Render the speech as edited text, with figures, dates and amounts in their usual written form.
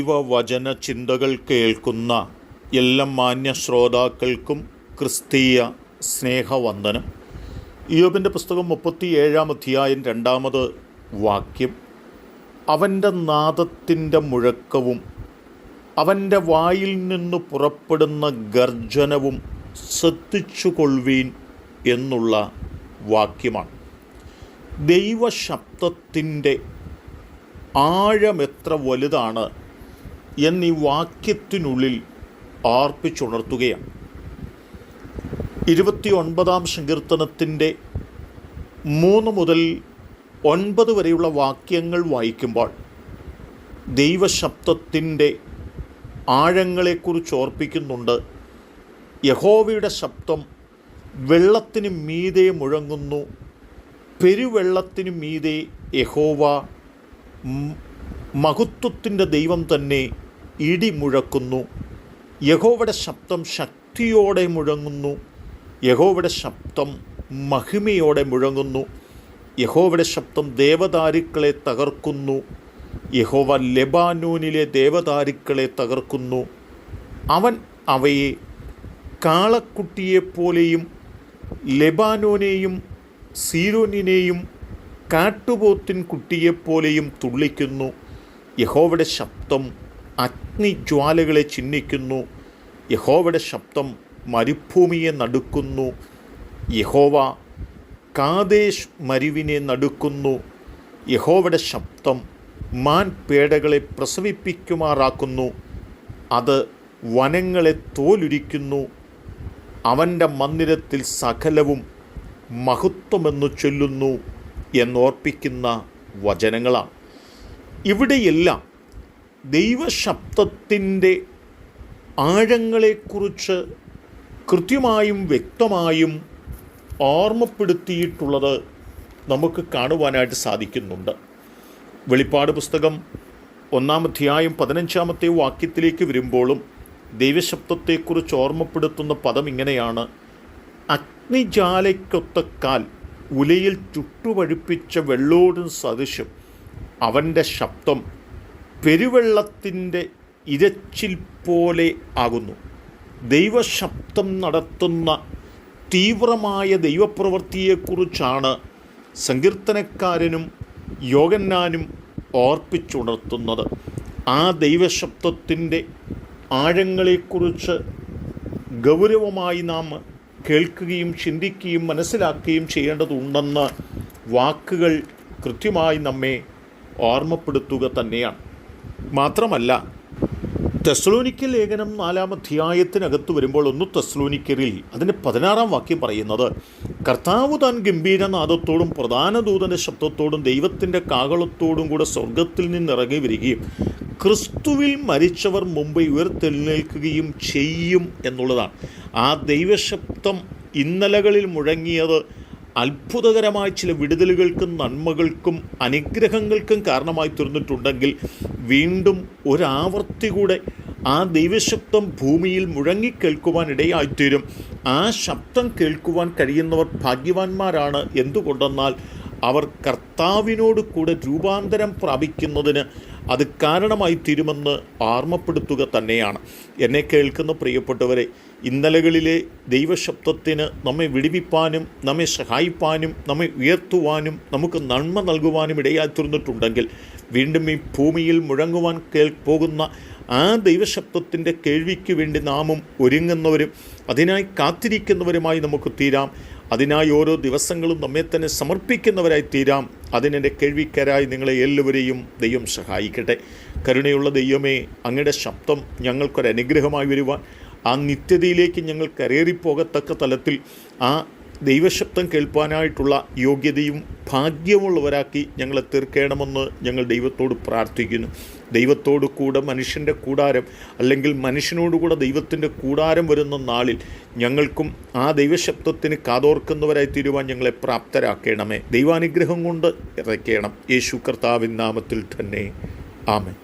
ദൈവവചന ചിന്തകൾ കേൾക്കുന്ന എല്ലാ മാന്യ ശ്രോതാക്കൾക്കും ക്രിസ്തീയ സ്നേഹവന്ദനം. ഇയ്യോബിൻ്റെ പുസ്തകം 37-ാം അധ്യായം 2-ാമത് വാക്യം. അവൻ്റെ നാദത്തിൻ്റെ മുഴക്കവും അവൻ്റെ വായിൽ നിന്ന് പുറപ്പെടുന്ന ഗർജനവും ശ്രദ്ധിച്ചുകൊള്ളുവീൻ എന്നുള്ള വാക്യമാണ്. ദൈവശബ്ദത്തിൻ്റെ ആഴമെത്ര വലുതാണ് എന്നീ വാക്യത്തിനുള്ളിൽ ആർപ്പിച്ചുണർത്തുകയാണ്. 29-ാം സങ്കീർത്തനത്തിൻ്റെ 3 മുതൽ 9 വരെയുള്ള വാക്യങ്ങൾ വായിക്കുമ്പോൾ ദൈവശബ്ദത്തിൻ്റെ ആഴങ്ങളെക്കുറിച്ച് ഓർപ്പിക്കുന്നുണ്ട്. യഹോവയുടെ ശബ്ദം വെള്ളത്തിന് മീതെ മുഴങ്ങുന്നു, പെരുവെള്ളത്തിന് മീതെ യഹോവ മഹത്വത്തിൻ്റെ ദൈവം തന്നെ ഇടി മുഴക്കുന്നു. യഹോവയുടെ ശബ്ദം ശക്തിയോടെ മുഴങ്ങുന്നു, യഹോവയുടെ ശബ്ദം മഹിമയോടെ മുഴങ്ങുന്നു. യഹോവയുടെ ശബ്ദം ദേവദാരുക്കളെ തകർക്കുന്നു, യഹോവ ലെബാനോനിലെ ദേവദാരുക്കളെ തകർക്കുന്നു. അവൻ അവയെ കാളക്കുട്ടിയെപ്പോലെയും ലെബാനോനെയും സീരോനിനെയും കാട്ടുപോത്തിൻ കുട്ടിയെപ്പോലെയും തുള്ളിക്കുന്നു. യഹോവയുടെ ശബ്ദം അഗ്നിജ്വാലകളെ ചിഹ്നിക്കുന്നു, യഹോവയുടെ ശബ്ദം മരുഭൂമിയെ നടുക്കുന്നു. യഹോവ കാദേശ് മരുവിനെ നടുക്കുന്നു, യഹോവയുടെ ശബ്ദം മാൻപേടകളെ പ്രസവിപ്പിക്കുമാറാക്കുന്നു. അത് വനങ്ങളെ തോലുരിക്കുന്നു. അവൻ്റെ മന്ദിരത്തിൽ സകലവും മഹത്വമെന്നു ചൊല്ലുന്നു എന്നോർപ്പിക്കുന്ന വചനങ്ങളാണ്. ഇവിടെയെല്ലാം ദൈവശബ്ദത്തിൻ്റെ ആഴങ്ങളെക്കുറിച്ച് കൃത്യമായും വ്യക്തമായും ഓർമ്മപ്പെടുത്തിയിട്ടുള്ളത് നമുക്ക് കാണുവാനായിട്ട് സാധിക്കുന്നുണ്ട്. വെളിപ്പാട് പുസ്തകം 1-ാം അധ്യായം 15-ാമത്തെ വാക്യത്തിലേക്ക് വരുമ്പോഴും ദൈവശബ്ദത്തെക്കുറിച്ച് ഓർമ്മപ്പെടുത്തുന്ന പദം ഇങ്ങനെയാണ്: അഗ്നിജാലയ്ക്കൊത്ത കാൽ ഉലയിൽ ചുട്ടുപഴുപ്പിച്ച വെള്ളോടും സദൃശം അവൻ്റെ ശബ്ദം പെരുവെള്ളത്തിൻ്റെ ഇരച്ചിൽ പോലെ ആകുന്നു. ദൈവശബ്ദം നടത്തുന്ന തീവ്രമായ ദൈവപ്രവൃത്തിയെക്കുറിച്ചാണ് സങ്കീർത്തനക്കാരനും യോഹന്നാനും ഓർപ്പിച്ചുണർത്തുന്നത്. ആ ദൈവശബ്ദത്തിൻ്റെ ആഴങ്ങളെക്കുറിച്ച് ഗൗരവമായി നാം കേൾക്കുകയും ചിന്തിക്കുകയും മനസ്സിലാക്കുകയും ചെയ്യേണ്ടതുണ്ടെന്ന് വാക്കുകൾ കൃത്യമായി നമ്മെ ഓർമ്മപ്പെടുത്തുക തന്നെയാണ്. മാത്രമല്ല, തെസ്സലോനിക്ക ലേഖനം 4-ാം അധ്യായത്തിനകത്ത് വരുമ്പോൾ 1 തെസ്സലോനിക്കരിൽ അതിൻ്റെ 16-ാം വാക്യം പറയുന്നത്: കർത്താവ് താൻ ഗംഭീരനാദത്തോടും പ്രധാന ദൂതൻ്റെ ശബ്ദത്തോടും ദൈവത്തിൻ്റെ കാഹളത്തോടും കൂടെ സ്വർഗത്തിൽ നിന്നിറങ്ങി വരികയും ക്രിസ്തുവിൽ മരിച്ചവർ മുമ്പ് ഉയർത്തെഴുന്നേൽക്കുകയും ചെയ്യും എന്നുള്ളതാണ്. ആ ദൈവശബ്ദം ഇന്നലകളിൽ മുഴങ്ങിയത് അത്ഭുതകരമായ ചില വിടുതലുകൾക്കും നന്മകൾക്കും അനുഗ്രഹങ്ങൾക്കും കാരണമായി തീർന്നിട്ടുണ്ടെങ്കിൽ, വീണ്ടും ഒരാവർത്തി കൂടെ ആ ദൈവശബ്ദം ഭൂമിയിൽ മുഴങ്ങിക്കേൾക്കുവാൻ ഇടയായിത്തീരും. ആ ശബ്ദം കേൾക്കുവാൻ കഴിയുന്നവർ ഭാഗ്യവാന്മാരാണ്. എന്തുകൊണ്ടെന്നാൽ അവർ കർത്താവിനോട് കൂടെ രൂപാന്തരം പ്രാപിക്കുന്നതിന് അത് കാരണമായി തീരുമെന്ന് ഓർമ്മപ്പെടുത്തുക തന്നെയാണ്. എന്നെ കേൾക്കുന്ന പ്രിയപ്പെട്ടവരെ, ഇന്നലകളിലെ ദൈവശബ്ദത്തിന് നമ്മെ വിടുവിപ്പാനും നമ്മെ സഹായിപ്പാനും നമ്മെ ഉയർത്തുവാനും നമുക്ക് നന്മ നൽകുവാനും ഇടയായിത്തീർന്നിട്ടുണ്ടെങ്കിൽ, വീണ്ടും ഈ ഭൂമിയിൽ മുഴങ്ങുവാൻ പോകുന്ന ആ ദൈവശബ്ദത്തിൻ്റെ കേൾവിക്ക് വേണ്ടി നാമും ഒരുങ്ങുന്നവരും അതിനായി കാത്തിരിക്കുന്നവരുമായി നമുക്ക് തീരാം. അതിനായി ഓരോ ദിവസങ്ങളും നമ്മെ തന്നെ സമർപ്പിക്കുന്നവരായി തീരാം. അതിനെൻ്റെ കേൾവിക്കാരായി നിങ്ങളെ എല്ലാവരെയും ദൈവം സഹായിക്കട്ടെ. കരുണയുള്ള ദൈവമേ, അങ്ങയുടെ ശബ്ദം ഞങ്ങൾക്കൊരനുഗ്രഹമായി വരുവാൻ, ആ നിത്യതയിലേക്ക് ഞങ്ങൾ കരേറിപ്പോകത്തക്ക തലത്തിൽ ആ ദൈവശബ്ദം കേൾപ്പാനായിട്ടുള്ള യോഗ്യതയും ഭാഗ്യമുള്ളവരാക്കി ഞങ്ങളെ തീർക്കണമെന്ന് ഞങ്ങൾ ദൈവത്തോട് പ്രാർത്ഥിക്കുന്നു. ദൈവത്തോടു കൂടെ മനുഷ്യൻ്റെ കൂടാരം, അല്ലെങ്കിൽ മനുഷ്യനോടുകൂടെ ദൈവത്തിൻ്റെ കൂടാരം വരുന്ന നാളിൽ ഞങ്ങൾക്കും ആ ദൈവശബ്ദത്തിന് കാതോർക്കുന്നവരായി തീരുവാൻ ഞങ്ങളെ പ്രാപ്തരാക്കണമേ. ദൈവാനുഗ്രഹം കൊണ്ട് ഇറക്കണം. യേശു കർത്താവിൻ നാമത്തിൽ തന്നെ. ആമേൻ.